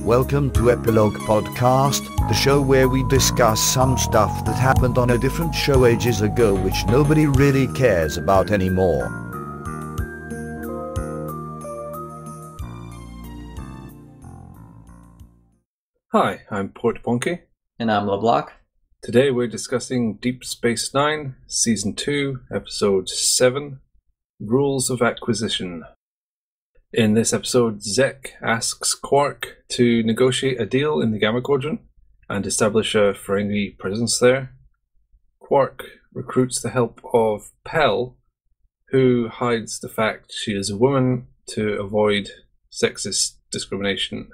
Welcome to Epilogue Podcast, the show where we discuss some stuff that happened on a different show ages ago which nobody really cares about anymore. Hi, I'm Portponky. And I'm LeBloc. Today we're discussing Deep Space Nine, Season 2, Episode 7, Rules of Acquisition. In this episode, Zek asks Quark to negotiate a deal in the Gamma Quadrant and establish a Ferengi presence there. Quark recruits the help of Pel, who hides the fact she is a woman to avoid sexist discrimination.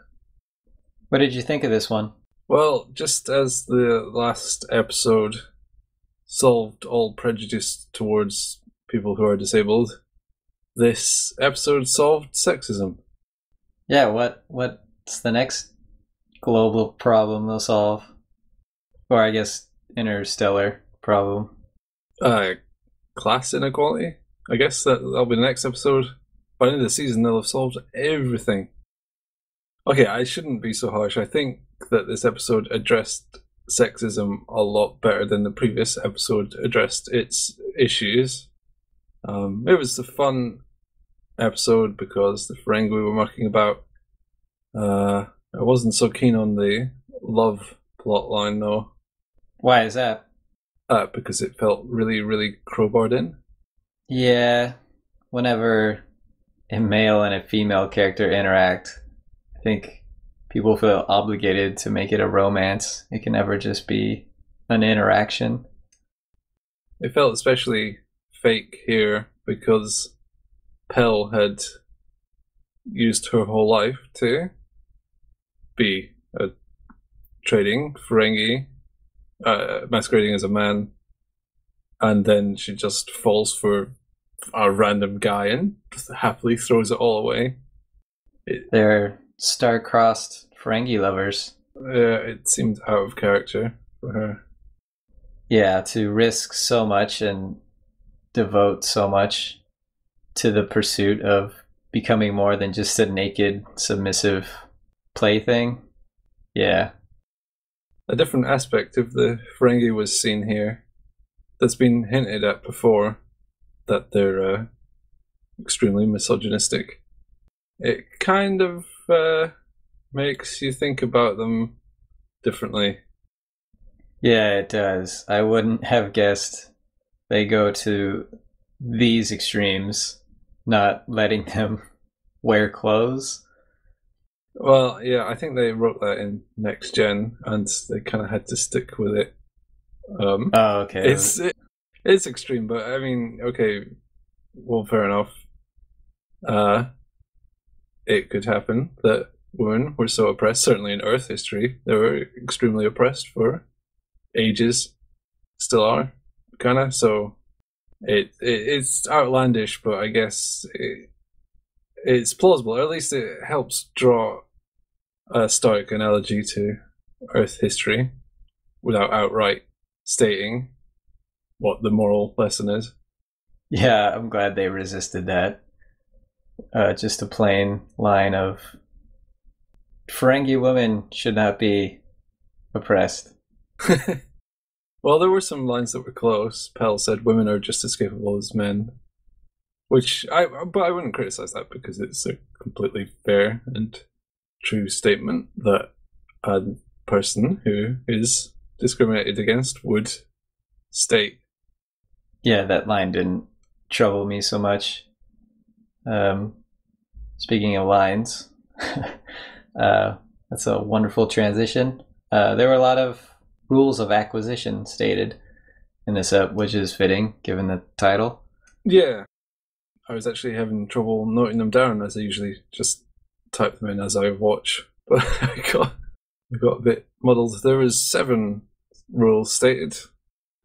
What did you think of this one? Well, just as the last episode solved all prejudice towards people who are disabled, this episode solved sexism. Yeah, what's the next global problem they'll solve? Or I guess interstellar problem. Class inequality? I guess that'll be the next episode. By the end of the season, they'll have solved everything. Okay, I shouldn't be so harsh. I think that this episode addressed sexism a lot better than the previous episode addressed its issues. It was a fun episode because the Ferengi we were marking about. I wasn't so keen on the love plotline though. Why is that? Because it felt really, really crowbarred in. Yeah, whenever a male and a female character interact, I think people feel obligated to make it a romance. It can never just be an interaction. It felt especially fake here because Pel had used her whole life to be a trading Ferengi, masquerading as a man, and then she just falls for a random guy and happily throws it all away. They're star-crossed Ferengi lovers. It seemed out of character for her. Yeah, to risk so much and devote so much to the pursuit of becoming more than just a naked, submissive plaything. Yeah. A different aspect of the Ferengi was seen here that's been hinted at before, that they're extremely misogynistic. It kind of makes you think about them differently. Yeah, it does. I wouldn't have guessed they go to these extremes, not letting them wear clothes. Well, yeah, I think they wrote that in Next Gen, and they kind of had to stick with it. Oh, okay. It's extreme, but I mean, okay, well, fair enough. It could happen that women were so oppressed, certainly in Earth history, they were extremely oppressed for ages, still are, kind of, so it's outlandish, but I guess it's plausible, or at least it helps draw a stoic analogy to Earth history without outright stating what the moral lesson is. Yeah, I'm glad they resisted that. Just a plain line of Ferengi women should not be oppressed. Well, there were some lines that were close. Pel said women are just as capable as men, but I wouldn't criticize that because it's a completely fair and true statement that a person who is discriminated against would state. Yeah, that line didn't trouble me so much. Speaking of lines, that's a wonderful transition. There were a lot of rules of acquisition stated in this up, which is fitting given the title. Yeah, I was actually having trouble noting them down, as I usually just type them in as I watch, but I got a bit muddled. There was 7 rules stated,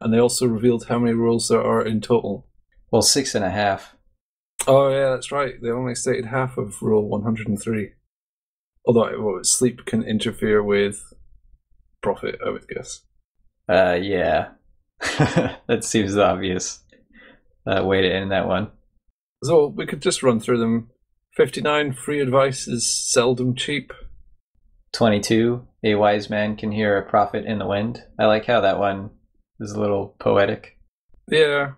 and they also revealed how many rules there are in total. Well, 6.5. Oh yeah, that's right. They only stated half of Rule 103. Although sleep can interfere with profit, I would guess. Yeah. That seems the obvious way to end that one. So we could just run through them. 59, free advice is seldom cheap. 22, a wise man can hear a prophet in the wind. I like how that one is a little poetic. Yeah.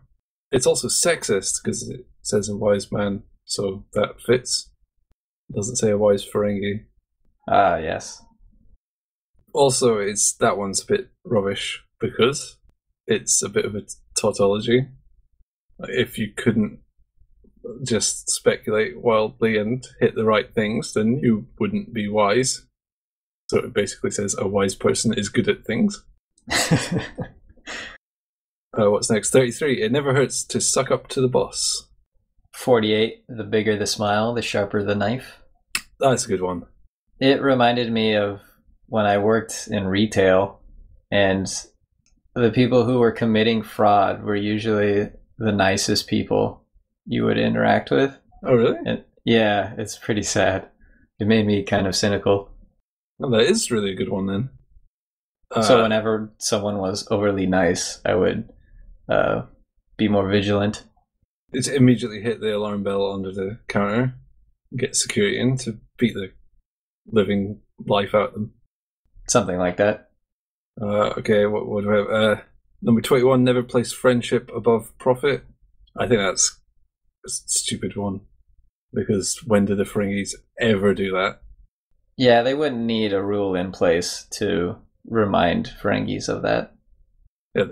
It's also sexist because it says a wise man, so that fits. It doesn't say a wise Ferengi. Ah, yes. Also, that one's a bit rubbish because it's a bit of a tautology. If you couldn't just speculate wildly and hit the right things, then you wouldn't be wise. So it basically says a wise person is good at things. What's next? 33. It never hurts to suck up to the boss. 48. The bigger the smile, the sharper the knife. That's a good one. It reminded me of when I worked in retail, and the people who were committing fraud were usually the nicest people you would interact with. Oh, really? And yeah, it's pretty sad. It made me kind of cynical. Well, that is really a good one then. So whenever someone was overly nice, I would be more vigilant. It's immediately hit the alarm bell under the counter, get security in to beat the living life out of them. Something like that. Okay, what do I have? Number 21, never place friendship above profit. I think that's a stupid one. Because when did the Ferengis ever do that? Yeah, they wouldn't need a rule in place to remind Ferengis of that. Yeah,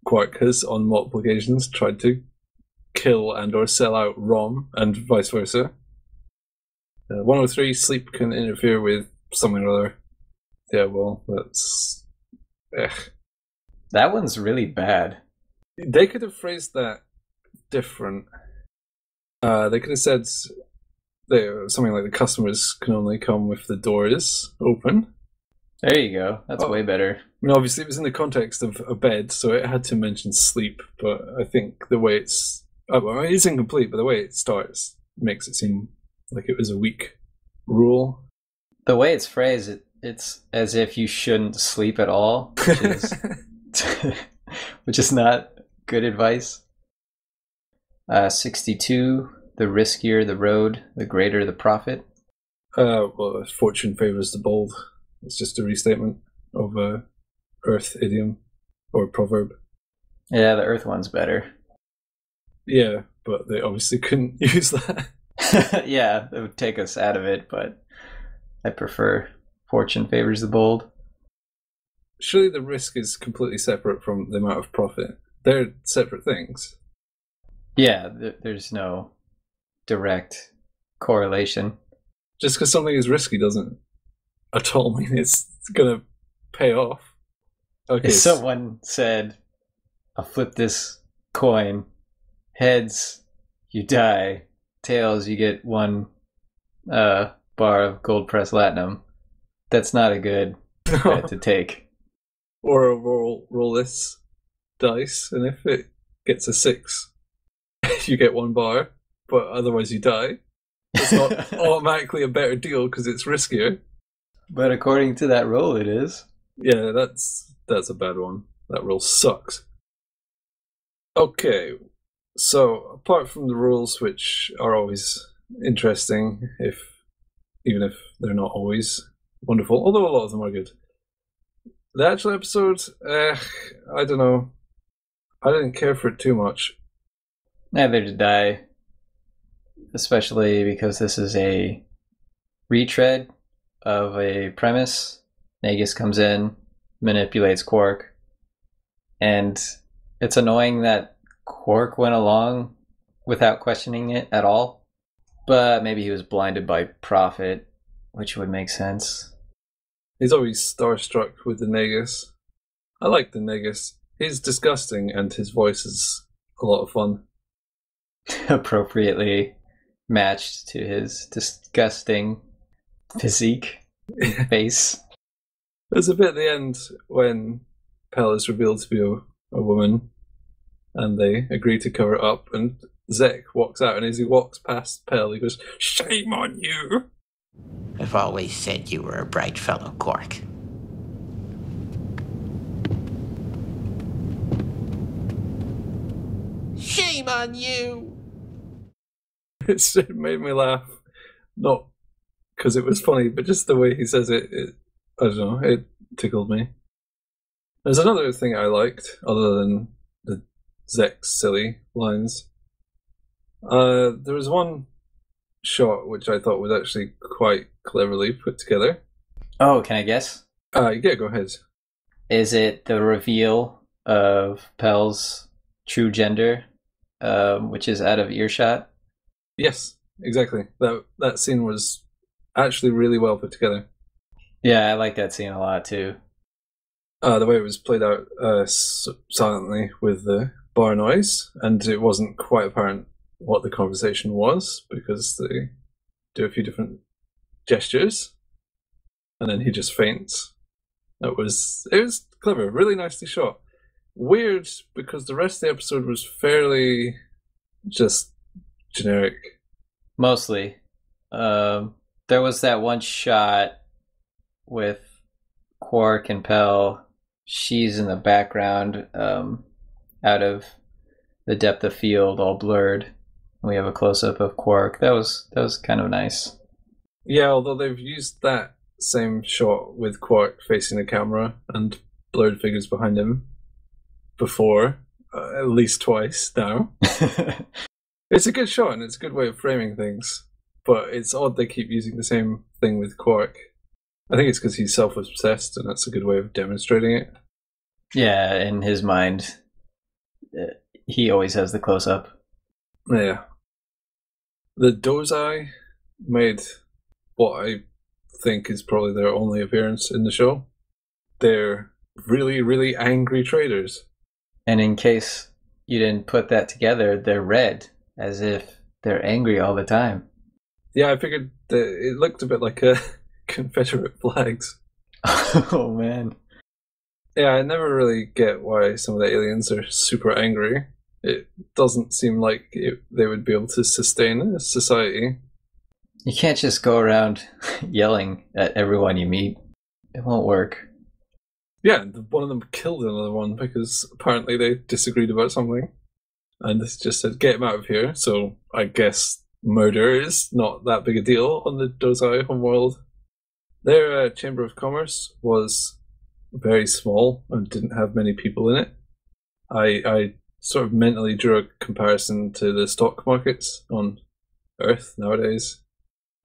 Quark has on multiple occasions tried to kill and or sell out Rom and vice versa. 103, sleep can interfere with something or other. Yeah, well, that's... That one's really bad. They could have phrased that different. They could have said something like the customers can only come if the door is open. There you go. That's way better. I mean, obviously, it was in the context of a bed, so it had to mention sleep, but I think the way it's... it's incomplete, but the way it starts makes it seem like it was a weak rule. The way it's phrased, it's as if you shouldn't sleep at all, which is, which is not good advice. 62, the riskier the road, the greater the profit. Well, fortune favors the bold. It's just a restatement of a Earth idiom or proverb. Yeah, the Earth one's better. Yeah, but they obviously couldn't use that. Yeah, it would take us out of it, but I prefer fortune favors the bold. Surely the risk is completely separate from the amount of profit. They're separate things. Yeah, there's no direct correlation. Just because something is risky doesn't at all mean it's going to pay off. Okay. If someone said, I'll flip this coin, heads, you die, tails, you get one bar of gold pressed latinum, that's not a good bet to take. Or roll this dice, and if it gets a 6, you get 1 bar, but otherwise you die. It's not automatically a better deal because it's riskier. But according to that roll, it is. Yeah, that's a bad one. That roll sucks. Okay, so apart from the rules, which are always interesting, even if they're not always wonderful, although a lot of them are good. The actual episode, I don't know. I didn't care for it too much. Neither did I. Especially because this is a retread of a premise. Nagus comes in, manipulates Quark, and it's annoying that Quark went along without questioning it at all. But maybe he was blinded by profit, which would make sense. He's always starstruck with the Nagus. I like the Nagus. He's disgusting and his voice is a lot of fun. Appropriately matched to his disgusting physique face. There's a bit at the end when Pell is revealed to be a woman and they agree to cover it up, and Zek walks out, and as he walks past Pell, he goes, "Shame on you!" I've always said you were a bright fellow, Quark. Shame on you! It made me laugh. Not because it was funny, but just the way he says it, I don't know, it tickled me. There's another thing I liked, other than the Zek's silly lines. There was one shot which I thought was actually quite cleverly put together. Oh, can I guess? Yeah, go ahead. Is it the reveal of Pel's true gender, which is out of earshot? Yes, exactly. That scene was actually really well put together. Yeah, I like that scene a lot too. The way it was played out silently with the bar noise, and it wasn't quite apparent what the conversation was because they do a few different gestures, and then he just faints. It was clever, really nicely shot. Weird because the rest of the episode was fairly just generic. Mostly. There was that one shot with Quark and Pel. She's in the background, out of the depth of field, all blurred. We have a close-up of Quark. That was kind of nice. Yeah, although they've used that same shot with Quark facing the camera and blurred figures behind him before, at least twice now. It's a good shot and it's a good way of framing things, but it's odd they keep using the same thing with Quark. I think it's because he's self-obsessed and that's a good way of demonstrating it. Yeah, in his mind, he always has the close-up. Yeah. The Dozai made what I think is probably their only appearance in the show. They're really, really angry traders. And in case you didn't put that together, they're red, as if they're angry all the time. Yeah, I figured that it looked a bit like Confederate flags. Oh, man. Yeah, I never really get why some of the aliens are super angry. It doesn't seem like they would be able to sustain a society. You can't just go around yelling at everyone you meet. It won't work. Yeah, one of them killed another one because apparently they disagreed about something. And this just said, get him out of here. So I guess murder is not that big a deal on the Dozai homeworld. Their Chamber of Commerce was very small and didn't have many people in it. I sort of mentally drew a comparison to the stock markets on Earth nowadays.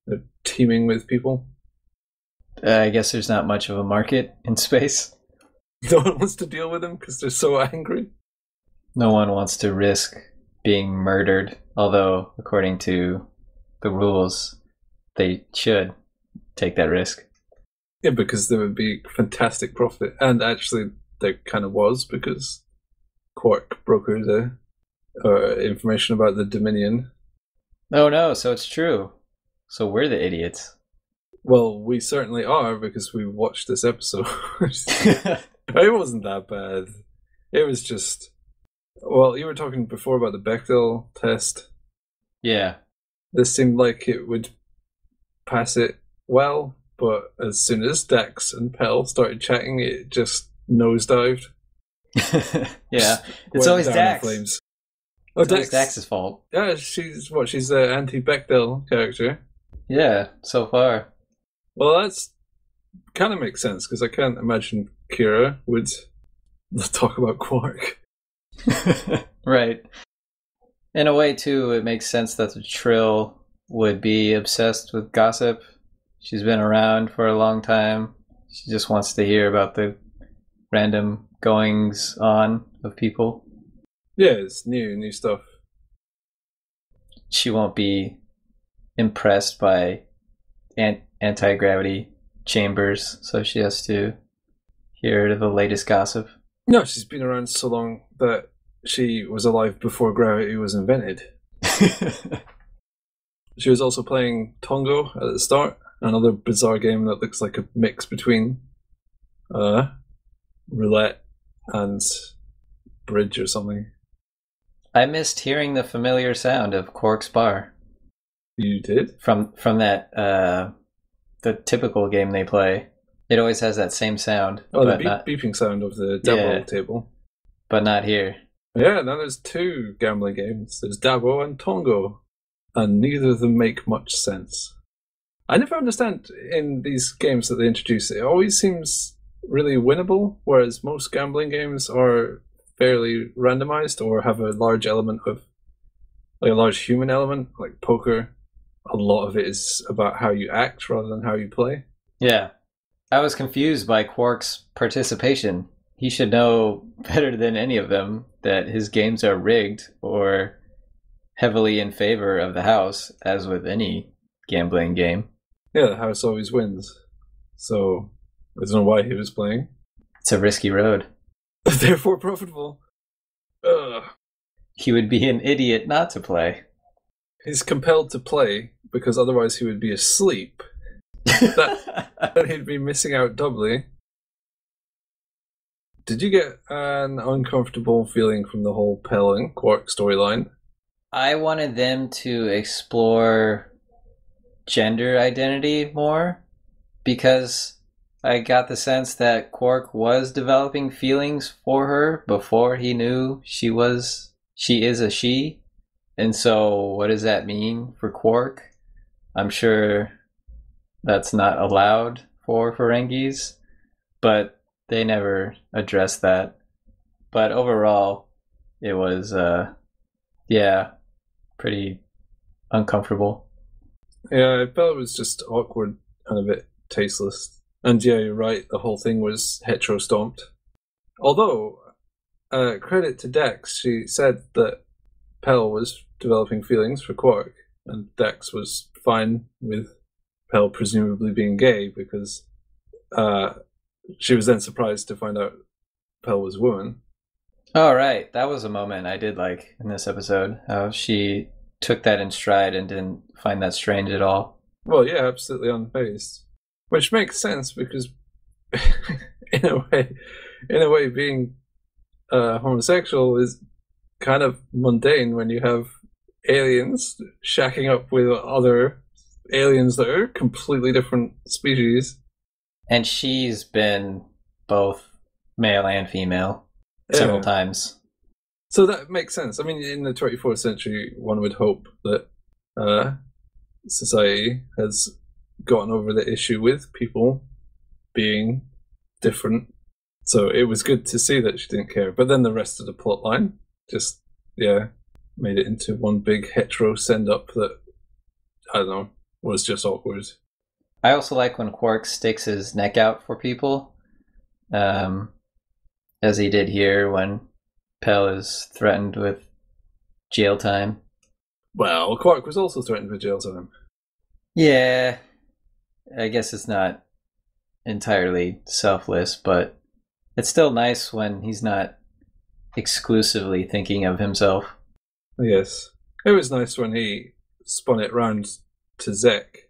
They're teeming with people. I guess there's not much of a market in space. No one wants to deal with them because they're so angry. No one wants to risk being murdered, although according to the rules, they should take that risk. Yeah, because there would be fantastic profit. And actually, there kind of was, because Quark brokered the information about the Dominion. Oh no, so it's true. So we're the idiots. Well, we certainly are, because we watched this episode. It wasn't that bad. It was just... Well, you were talking before about the Bechdel test. Yeah. This seemed like it would pass it well, but as soon as Dax and Pel started chatting, it just nosedived. Yeah, it's always Dax. Flames. It's always Dax's fault. Yeah, she's the anti-Bechdel character. Yeah, so far. Well, that's kind of makes sense, because I can't imagine Kira would talk about Quark. Right. In a way, too, it makes sense that the Trill would be obsessed with gossip. She's been around for a long time. She just wants to hear about the random goings on of people. Yeah, it's new stuff. She won't be impressed by anti-gravity chambers, so she has to hear the latest gossip. No, she's been around so long that she was alive before gravity was invented. She was also playing Tongo at the start, another bizarre game that looks like a mix between roulette and bridge or something. I missed hearing the familiar sound of Quark's bar. You did? From that, the typical game they play. It always has that same sound. Oh, the beeping sound of the Dabo table. But not here. Yeah, now there's two gambling games. There's Dabo and Tongo. And neither of them make much sense. I never understand in these games that they introduce, it always seems really winnable, whereas most gambling games are fairly randomized or have a large element of, like a large human element, like poker. A lot of it is about how you act rather than how you play. Yeah. I was confused by Quark's participation. He should know better than any of them that his games are rigged or heavily in favor of the house, as with any gambling game. Yeah, the house always wins. So, I don't know why he was playing. It's a risky road. Therefore profitable. Ugh. He would be an idiot not to play. He's compelled to play because otherwise he would be asleep. Then he'd be missing out doubly. Did you get an uncomfortable feeling from the whole Pell and Quark storyline? I wanted them to explore gender identity more, because I got the sense that Quark was developing feelings for her before he knew she is a she. And so what does that mean for Quark? I'm sure that's not allowed for Ferengis, but they never addressed that. But overall, it was, pretty uncomfortable. Yeah, I felt it was just awkward and a bit tasteless. And yeah, you're right, the whole thing was hetero-stomped. Although, credit to Dex, she said that Pell was developing feelings for Quark, and Dex was fine with Pell presumably being gay, because she was then surprised to find out Pell was a woman. Oh, right. That was a moment I did like in this episode. How she took that in stride and didn't find that strange at all. Well, yeah, absolutely unfazed. Which makes sense because, in a way, being homosexual is kind of mundane when you have aliens shacking up with other aliens that are completely different species. And she's been both male and female several times. So that makes sense. I mean, in the 24th century, one would hope that society has gotten over the issue with people being different. So it was good to see that she didn't care. But then the rest of the plot line just, made it into one big hetero send-up that, I don't know, was just awkward. I also like when Quark sticks his neck out for people, as he did here when Pell is threatened with jail time. Well, Quark was also threatened with jail time. Yeah, I guess it's not entirely selfless, but it's still nice when he's not exclusively thinking of himself. Yes. It was nice when he spun it round to Zek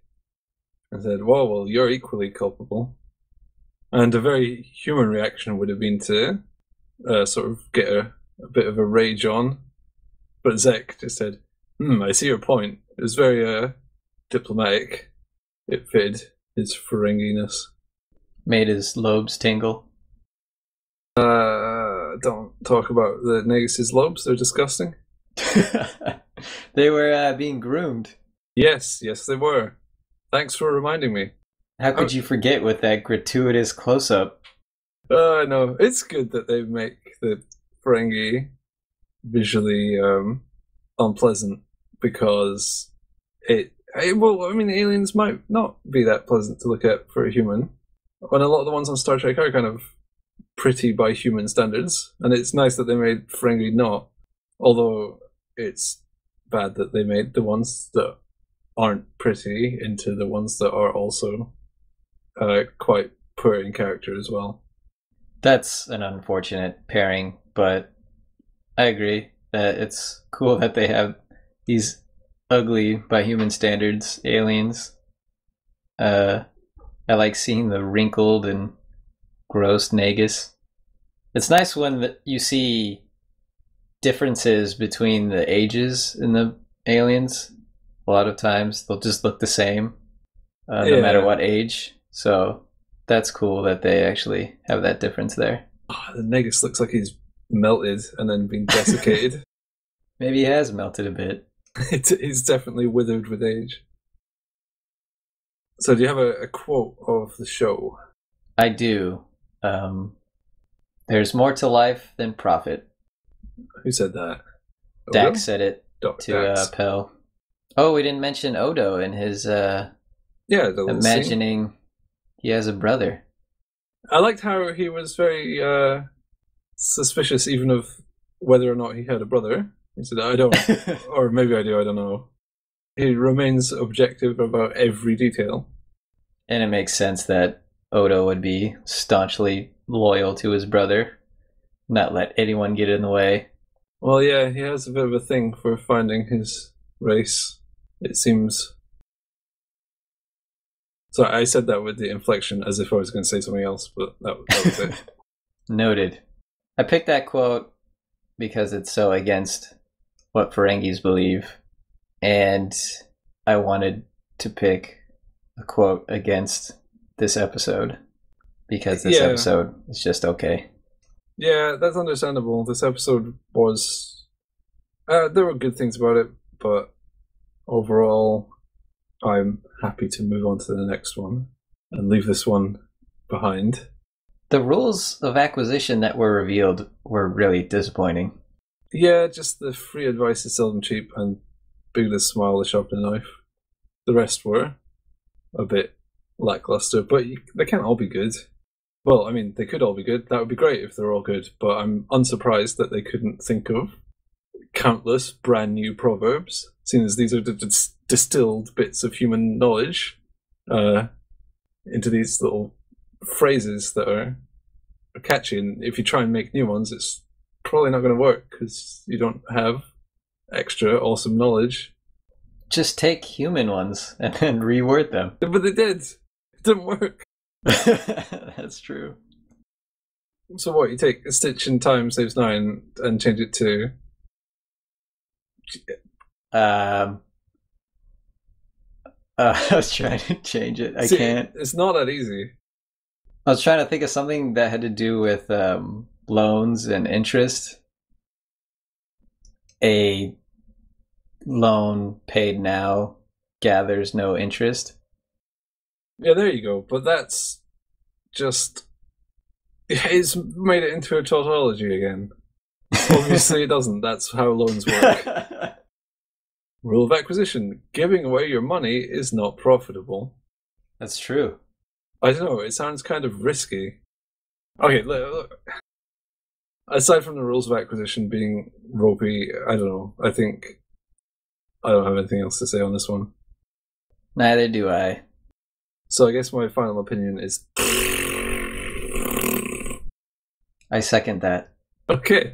and said, well, you're equally culpable. And a very human reaction would have been to sort of get a bit of a rage on. But Zek just said, I see your point. It was very diplomatic. It fitted his Ferenginess. Made his lobes tingle. Don't talk about the Negus' lobes. They're disgusting. They were being groomed. Yes, they were. Thanks for reminding me. How could you forget with that gratuitous close-up? No, it's good that they make the Ferengi visually unpleasant, because aliens might not be that pleasant to look at for a human. When a lot of the ones on Star Trek are kind of pretty by human standards, and it's nice that they made Ferengi not. Although it's bad that they made the ones that aren't pretty into the ones that are also quite poor in character as well. That's an unfortunate pairing, but I agree that it's cool that they have these ugly, by human standards, aliens. I like seeing the wrinkled and gross Negus. It's nice when you see differences between the ages in the aliens. A lot of times they'll just look the same, no matter what age. So that's cool that they actually have that difference there. Oh, the Negus looks like he's melted and then been desiccated. Maybe he has melted a bit. He's definitely withered with age. So do you have a quote of the show? I do. There's more to life than profit. Who said that? Dax Odo? said it Dr. to Dax. Pell. Oh, we didn't mention Odo and his Yeah, the little scene. imagining he has a brother. I liked how he was very suspicious even of whether or not he had a brother. He said, I don't. Or maybe I do, I don't know. He remains objective about every detail. And it makes sense that Odo would be staunchly loyal to his brother, not let anyone get in the way. Well, yeah, he has a bit of a thing for finding his race, it seems. So I said that with the inflection as if I was going to say something else, but that was it. Noted. I picked that quote because it's so against what Ferengis believe, and I wanted to pick a quote against this episode because this episode is just okay. Yeah, that's understandable. This episode was... there were good things about it, but overall, I'm happy to move on to the next one and leave this one behind. The rules of acquisition that were revealed were really disappointing. Yeah, just the free advice is seldom cheap and big as a smile to sharpen a knife. The rest were a bit lackluster, but they can't all be good. Well, I mean, they could all be good. That would be great if they're all good, but I'm unsurprised that they couldn't think of countless brand new proverbs, seeing as these are distilled bits of human knowledge into these little phrases that are catchy. And if you try and make new ones, it's probably not going to work because you don't have extra awesome knowledge. Just take human ones and then reword them. But they did. It didn't work. That's true. So what, you take a stitch in time saves 9 and change it to... I was trying to change it. I can't. It's not that easy. I was trying to think of something that had to do with loans and interest. A loan paid now gathers no interest. Yeah, there you go. But that's just... It's made it into a tautology again. Obviously it doesn't. That's how loans work. Rule of acquisition. Giving away your money is not profitable. That's true. I don't know. It sounds kind of risky. Okay, look. Aside from the rules of acquisition being ropey, I don't know. I think I don't have anything else to say on this one. Neither do I. So I guess my final opinion is... I second that. Okay,